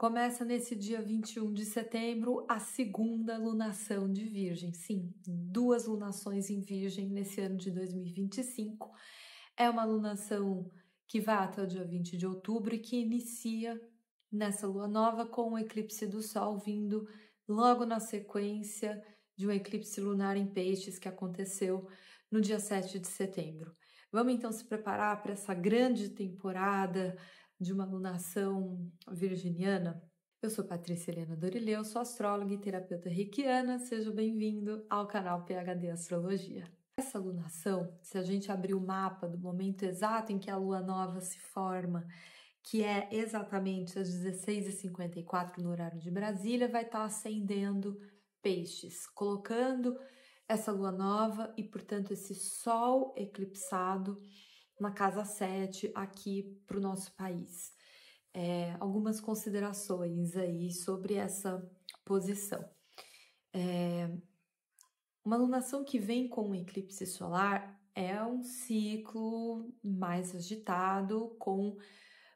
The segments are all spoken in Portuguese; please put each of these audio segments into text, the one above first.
Começa nesse dia 21 de setembro a segunda lunação de Virgem. Sim, 2 lunações em Virgem nesse ano de 2025. É uma lunação que vai até o dia 20 de outubro e que inicia nessa lua nova com o eclipse do Sol vindo logo na sequência de um eclipse lunar em Peixes que aconteceu no dia 7 de setembro. Vamos então se preparar para essa grande temporada de uma lunação virginiana? Eu sou Patrícia Helena Dorileu, sou astróloga e terapeuta reikiana. Seja bem-vindo ao canal PHD Astrologia. Essa lunação, se a gente abrir o mapa do momento exato em que a lua nova se forma, que é exatamente às 16h54 no horário de Brasília, vai estar ascendendo Peixes, colocando essa lua nova e, portanto, esse sol eclipsado na casa 7 aqui para o nosso país. Algumas considerações aí sobre essa posição. Uma lunação que vem com um eclipse solar é um ciclo mais agitado, com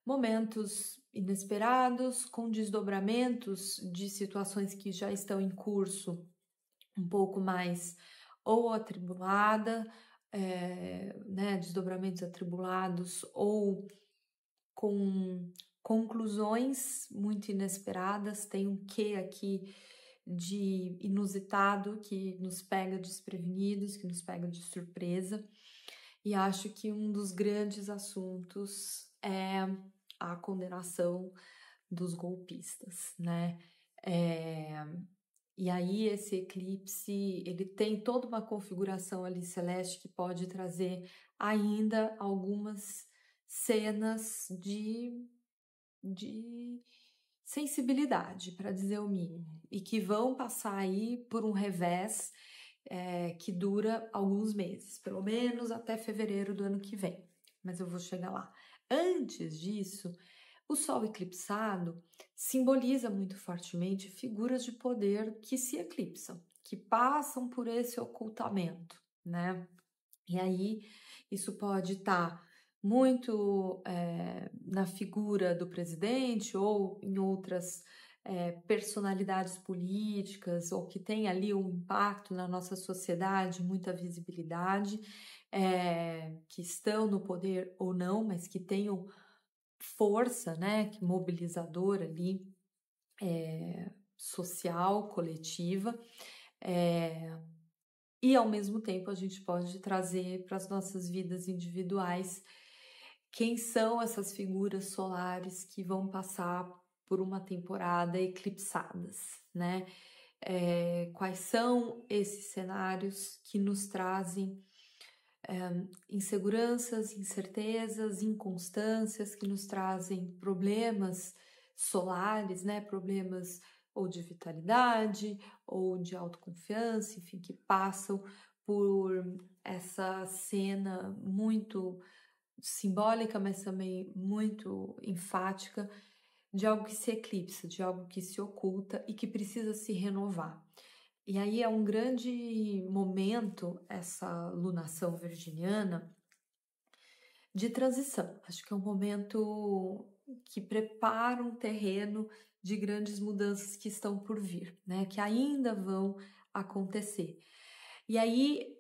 momentos inesperados, com desdobramentos de situações que já estão em curso um pouco mais ou atribulada, desdobramentos atribulados ou com conclusões muito inesperadas. Tem um quê aqui de inusitado que nos pega desprevenidos, que nos pega de surpresa. E acho que um dos grandes assuntos é a condenação dos golpistas, né? E aí esse eclipse, ele tem toda uma configuração ali celeste que pode trazer ainda algumas cenas de sensibilidade, para dizer o mínimo, e que vão passar aí por um revés que dura alguns meses, pelo menos até fevereiro do ano que vem, mas eu vou chegar lá. Antes disso, o Sol eclipsado simboliza muito fortemente figuras de poder que se eclipsam, que passam por esse ocultamento, né? E aí isso pode estar muito na figura do presidente ou em outras personalidades políticas, ou que tem ali um impacto na nossa sociedade, muita visibilidade, que estão no poder ou não, mas que tenham força, né, mobilizadora ali, social, coletiva, e ao mesmo tempo a gente pode trazer para as nossas vidas individuais quem são essas figuras solares que vão passar por uma temporada eclipsadas, né? Quais são esses cenários que nos trazem inseguranças, incertezas, inconstâncias, que nos trazem problemas solares, né? Problemas ou de vitalidade, ou de autoconfiança, enfim, que passam por essa cena muito simbólica, mas também muito enfática, de algo que se eclipsa, de algo que se oculta e que precisa se renovar. E aí é um grande momento, essa lunação virginiana, de transição. Acho que é um momento que prepara um terreno de grandes mudanças que estão por vir, né? Que ainda vão acontecer. E aí,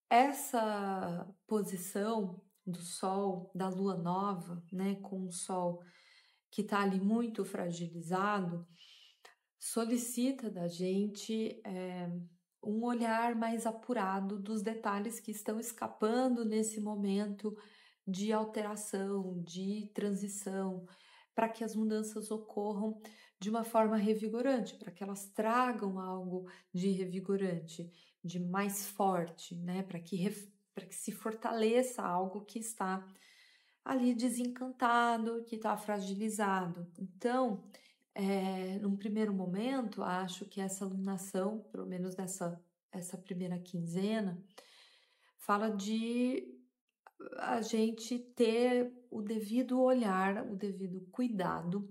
essa posição do Sol, da Lua Nova, né? Com o Sol que está ali muito fragilizado, solicita da gente um olhar mais apurado dos detalhes que estão escapando nesse momento de alteração, de transição, para que as mudanças ocorram de uma forma revigorante, para que elas tragam algo de revigorante, de mais forte, né? Para que se fortaleça algo que está ali desencantado, que está fragilizado. Então, num primeiro momento, acho que essa lunação, pelo menos essa primeira quinzena, fala de a gente ter o devido olhar, o devido cuidado,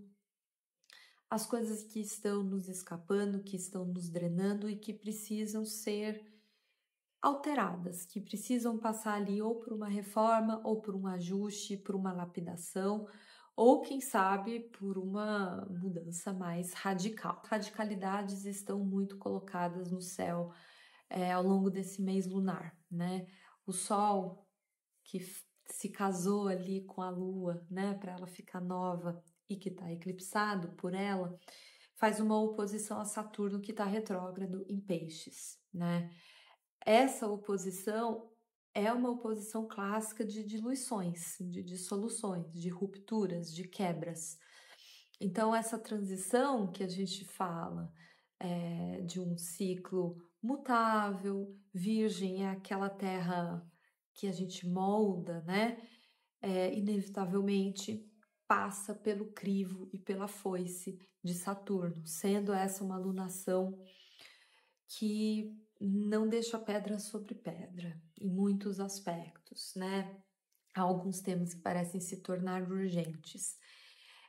as coisas que estão nos escapando, que estão nos drenando e que precisam ser alteradas, que precisam passar ali ou por uma reforma, ou por um ajuste, por uma lapidação, ou quem sabe por uma mudança mais radical. Radicalidades estão muito colocadas no céu ao longo desse mês lunar, né? O Sol que se casou ali com a Lua, né, para ela ficar nova e que está eclipsado por ela, faz uma oposição a Saturno que está retrógrado em Peixes, né? Essa oposição é uma oposição clássica de diluições, de dissoluções, de rupturas, de quebras. Então, essa transição que a gente fala de um ciclo mutável, virgem é aquela terra que a gente molda, né? Inevitavelmente passa pelo crivo e pela foice de Saturno, sendo essa uma alunação que não deixa pedra sobre pedra em muitos aspectos, né? Há alguns temas que parecem se tornar urgentes.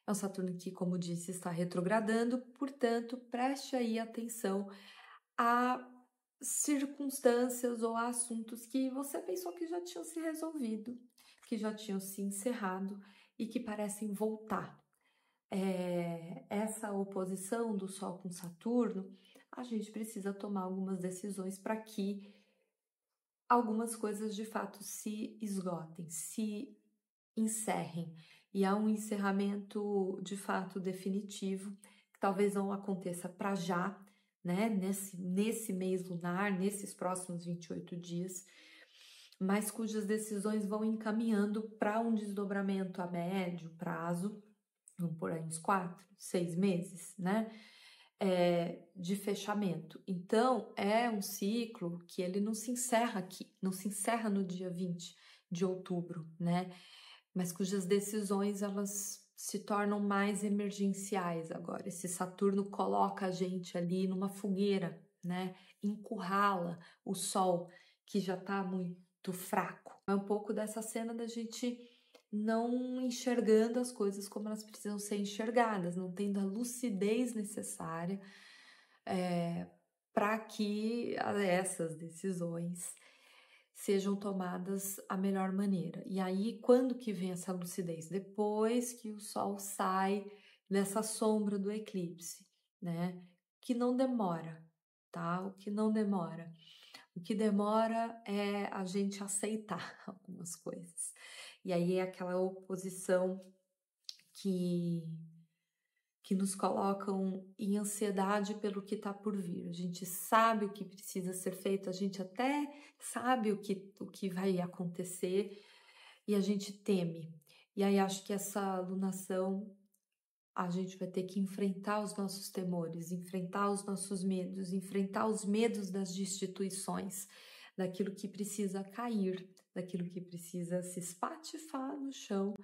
É um Saturno que, como disse, está retrogradando, portanto, preste aí atenção a circunstâncias ou a assuntos que você pensou que já tinham se resolvido, que já tinham se encerrado e que parecem voltar. Essa oposição do Sol com Saturno, a gente precisa tomar algumas decisões para que algumas coisas de fato se esgotem, se encerrem. E há um encerramento de fato definitivo, que talvez não aconteça para já, né? Nesse mês lunar, nesses próximos 28 dias, mas cujas decisões vão encaminhando para um desdobramento a médio prazo, vamos por aí uns 4, 6 meses, né? De fechamento. Então, é um ciclo que ele não se encerra aqui, não se encerra no dia 20 de outubro, né? Mas cujas decisões, elas se tornam mais emergenciais agora. Esse Saturno coloca a gente ali numa fogueira, né? Encurrala o Sol, que já está muito fraco. É um pouco dessa cena da gente não enxergando as coisas como elas precisam ser enxergadas, não tendo a lucidez necessária para que essas decisões sejam tomadas a melhor maneira. E aí, quando que vem essa lucidez? Depois que o Sol sai nessa sombra do eclipse, né? Que não demora, tá? O que não demora. O que demora é a gente aceitar algumas coisas. E aí é aquela oposição que nos colocam em ansiedade pelo que está por vir. A gente sabe o que precisa ser feito, a gente até sabe o que vai acontecer e a gente teme. E aí acho que essa alunação a gente vai ter que enfrentar os nossos temores, enfrentar os nossos medos, enfrentar os medos das destituições, daquilo que precisa cair, daquilo que precisa se espatifar no chão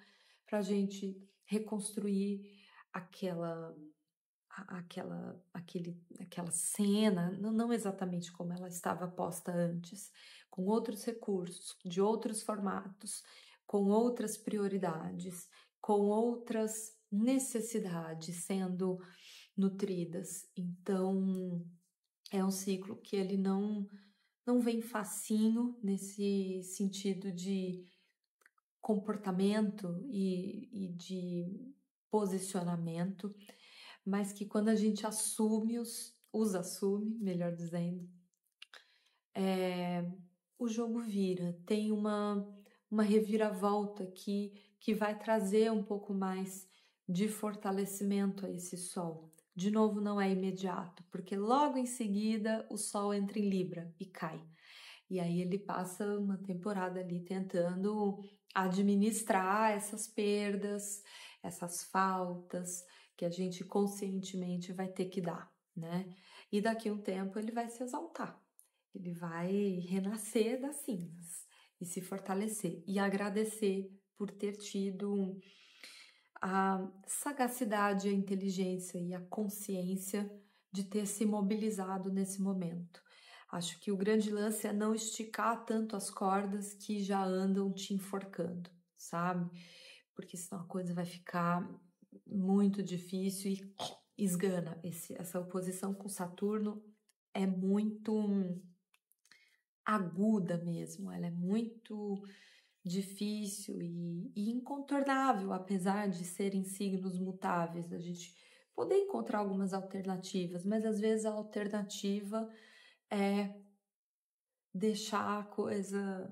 para a gente reconstruir aquela cena, não exatamente como ela estava posta antes, com outros recursos, de outros formatos, com outras prioridades, com outras necessidades sendo nutridas. Então, é um ciclo que ele não vem facinho nesse sentido de comportamento e de posicionamento, mas que quando a gente os assume, melhor dizendo, o jogo vira, tem uma reviravolta que vai trazer um pouco mais de fortalecimento a esse Sol. De novo, não é imediato, porque logo em seguida o Sol entra em Libra e cai. E aí ele passa uma temporada ali tentando administrar essas perdas, essas faltas que a gente conscientemente vai ter que dar, né? E daqui a um tempo ele vai se exaltar, ele vai renascer das cinzas e se fortalecer e agradecer por ter tido a sagacidade, a inteligência e a consciência de ter se mobilizado nesse momento. Acho que o grande lance é não esticar tanto as cordas que já andam te enforcando, sabe? Porque senão a coisa vai ficar muito difícil e esgana. Essa oposição com Saturno é muito aguda mesmo, ela é muito difícil e incontornável, apesar de serem signos mutáveis, a gente poder encontrar algumas alternativas, mas às vezes a alternativa é deixar a coisa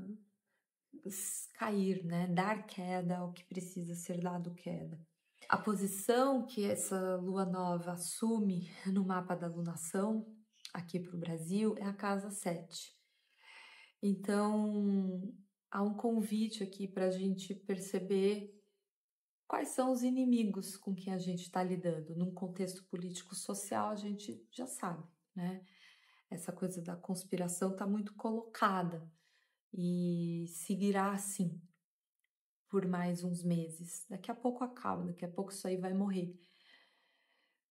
cair, né? Dar queda ao que precisa ser dado queda. A posição que essa lua nova assume no mapa da lunação, aqui para o Brasil, é a casa 7. Então, há um convite aqui para a gente perceber quais são os inimigos com quem a gente está lidando. Num contexto político-social, a gente já sabe, né? Essa coisa da conspiração está muito colocada e seguirá assim por mais uns meses. Daqui a pouco acaba, daqui a pouco isso aí vai morrer.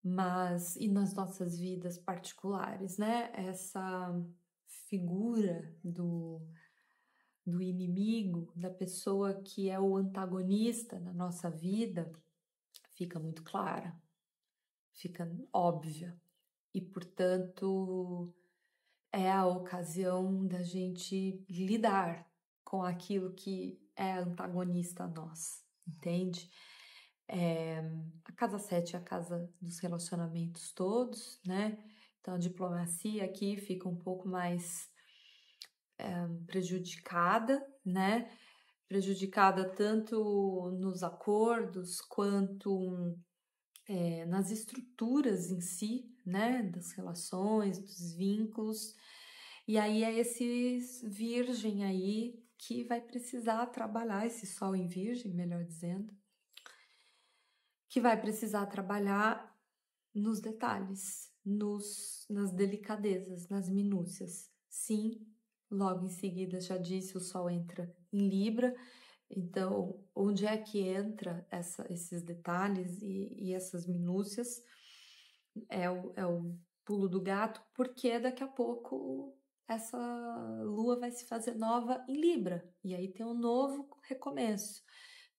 Mas, e nas nossas vidas particulares, né? Essa figura do inimigo, da pessoa que é o antagonista na nossa vida, fica muito clara, fica óbvia. E, portanto, é a ocasião da gente lidar com aquilo que é antagonista a nós, entende? A casa 7 é a casa dos relacionamentos todos, né? Então a diplomacia aqui fica um pouco mais prejudicada, né? Prejudicada tanto nos acordos quanto nas estruturas em si, né? Das relações, dos vínculos. E aí é esse virgem aí que vai precisar trabalhar, esse sol em virgem, melhor dizendo, que vai precisar trabalhar nos detalhes, nas delicadezas, nas minúcias. Sim, logo em seguida, já disse, o sol entra em Libra, então onde é que entra esses detalhes e essas minúcias? É o pulo do gato, porque daqui a pouco essa lua vai se fazer nova em Libra, e aí tem um novo recomeço,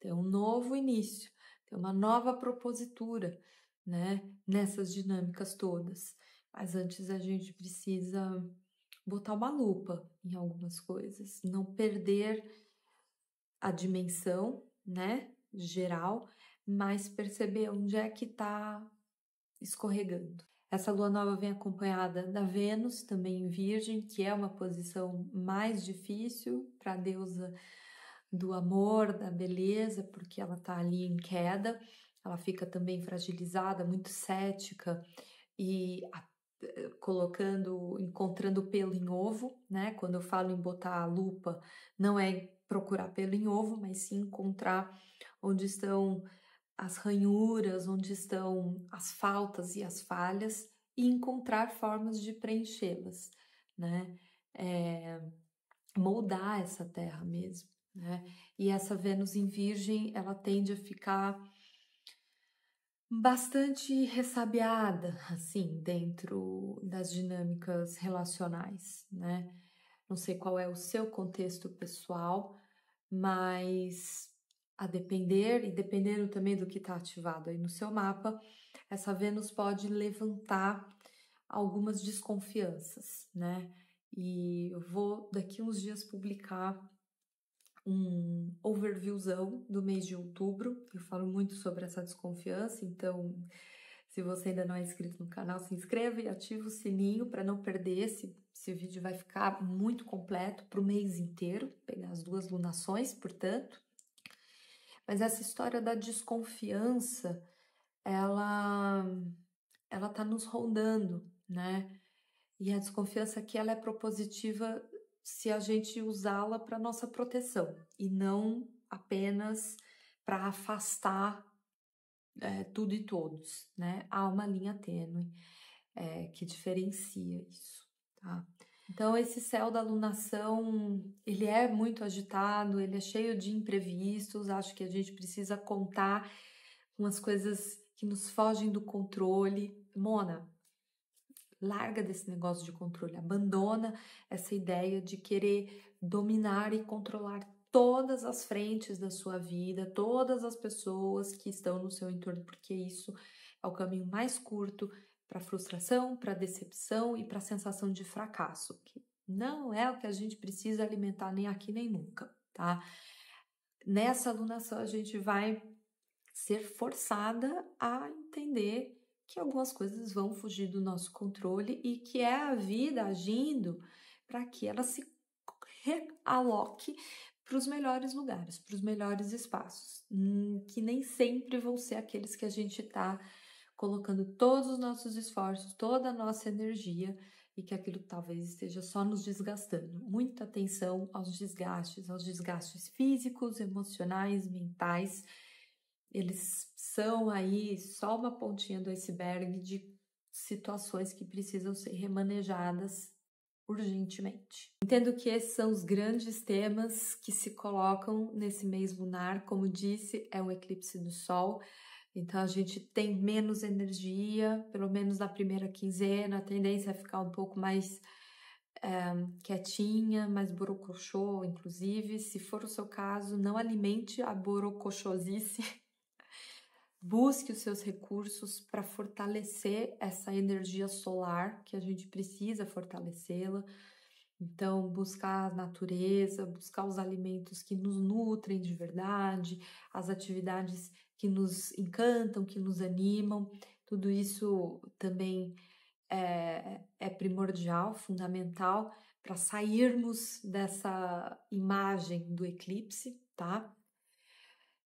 tem um novo início, tem uma nova propositura, né, nessas dinâmicas todas. Mas antes a gente precisa botar uma lupa em algumas coisas, não perder a dimensão, né, geral, mas perceber onde é que está escorregando. Essa lua nova vem acompanhada da Vênus, também em Virgem, que é uma posição mais difícil para a deusa do amor, da beleza, porque ela está ali em queda, ela fica também fragilizada, muito cética e encontrando pelo em ovo, né? Quando eu falo em botar a lupa, não é procurar pelo em ovo, mas sim encontrar onde estão as ranhuras, onde estão as faltas e as falhas e encontrar formas de preenchê-las, né? Moldar essa terra mesmo, né? E essa Vênus em Virgem, ela tende a ficar bastante ressabiada, assim, dentro das dinâmicas relacionais, né? Não sei qual é o seu contexto pessoal, mas a depender, e dependendo também do que está ativado aí no seu mapa, essa Vênus pode levantar algumas desconfianças, né? E eu vou daqui uns dias publicar um overviewzão do mês de outubro. Eu falo muito sobre essa desconfiança, então se você ainda não é inscrito no canal, se inscreva e ativa o sininho para não perder esse vídeo. Vai ficar muito completo para o mês inteiro, pegar as duas lunações, portanto. Mas essa história da desconfiança, ela tá nos rondando, né? E a desconfiança aqui, ela é propositiva se a gente usá-la para nossa proteção e não apenas para afastar tudo e todos, né? Há uma linha tênue que diferencia isso, tá? Então, esse céu da alunação, ele é muito agitado, ele é cheio de imprevistos, acho que a gente precisa contar com as coisas que nos fogem do controle. Mona, larga desse negócio de controle, abandona essa ideia de querer dominar e controlar todas as frentes da sua vida, todas as pessoas que estão no seu entorno, porque isso é o caminho mais curto para frustração, para decepção e para a sensação de fracasso, que não é o que a gente precisa alimentar nem aqui nem nunca, tá? nessa alunação a gente vai ser forçada a entender que algumas coisas vão fugir do nosso controle e que é a vida agindo para que ela se realoque para os melhores lugares, para os melhores espaços, que nem sempre vão ser aqueles que a gente está colocando todos os nossos esforços, toda a nossa energia, e que aquilo talvez esteja só nos desgastando. Muita atenção aos desgastes físicos, emocionais, mentais. Eles são aí só uma pontinha do iceberg de situações que precisam ser remanejadas urgentemente. Entendo que esses são os grandes temas que se colocam nesse mês lunar. Como disse, é um eclipse do Sol, então a gente tem menos energia, pelo menos na primeira quinzena, a tendência é ficar um pouco mais quietinha, mais borocochô, inclusive. Se for o seu caso, não alimente a borocochosice. Busque os seus recursos para fortalecer essa energia solar, que a gente precisa fortalecê-la. Então, buscar a natureza, buscar os alimentos que nos nutrem de verdade, as atividades que nos encantam, que nos animam, tudo isso também é primordial, fundamental para sairmos dessa imagem do eclipse, tá?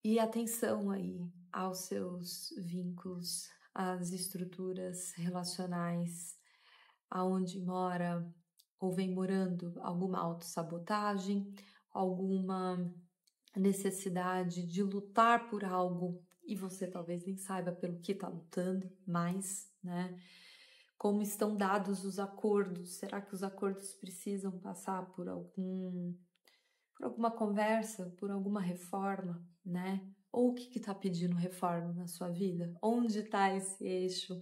E atenção aí aos seus vínculos, às estruturas relacionais, aonde mora ou vem morando alguma autossabotagem, alguma necessidade de lutar por algo e você talvez nem saiba pelo que está lutando mais, né? Como estão dados os acordos? Será que os acordos precisam passar por alguma conversa, por alguma reforma, né? Ou o que está pedindo reforma na sua vida? Onde está esse eixo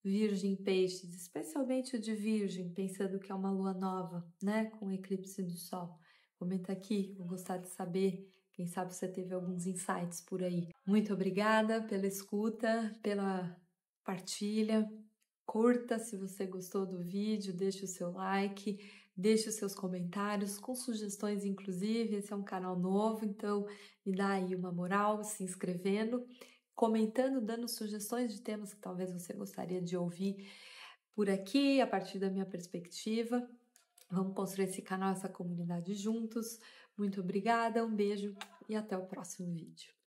Virgem Peixes, especialmente o de Virgem, pensando que é uma lua nova, né? Com o eclipse do Sol. Comenta aqui, vou gostar de saber. Quem sabe você teve alguns insights por aí. Muito obrigada pela escuta, pela partilha. Curta se você gostou do vídeo, deixe o seu like, deixe os seus comentários, com sugestões inclusive. Esse é um canal novo, então me dá aí uma moral se inscrevendo, comentando, dando sugestões de temas que talvez você gostaria de ouvir por aqui, a partir da minha perspectiva. Vamos construir esse canal, essa comunidade juntos. Muito obrigada, um beijo e até o próximo vídeo.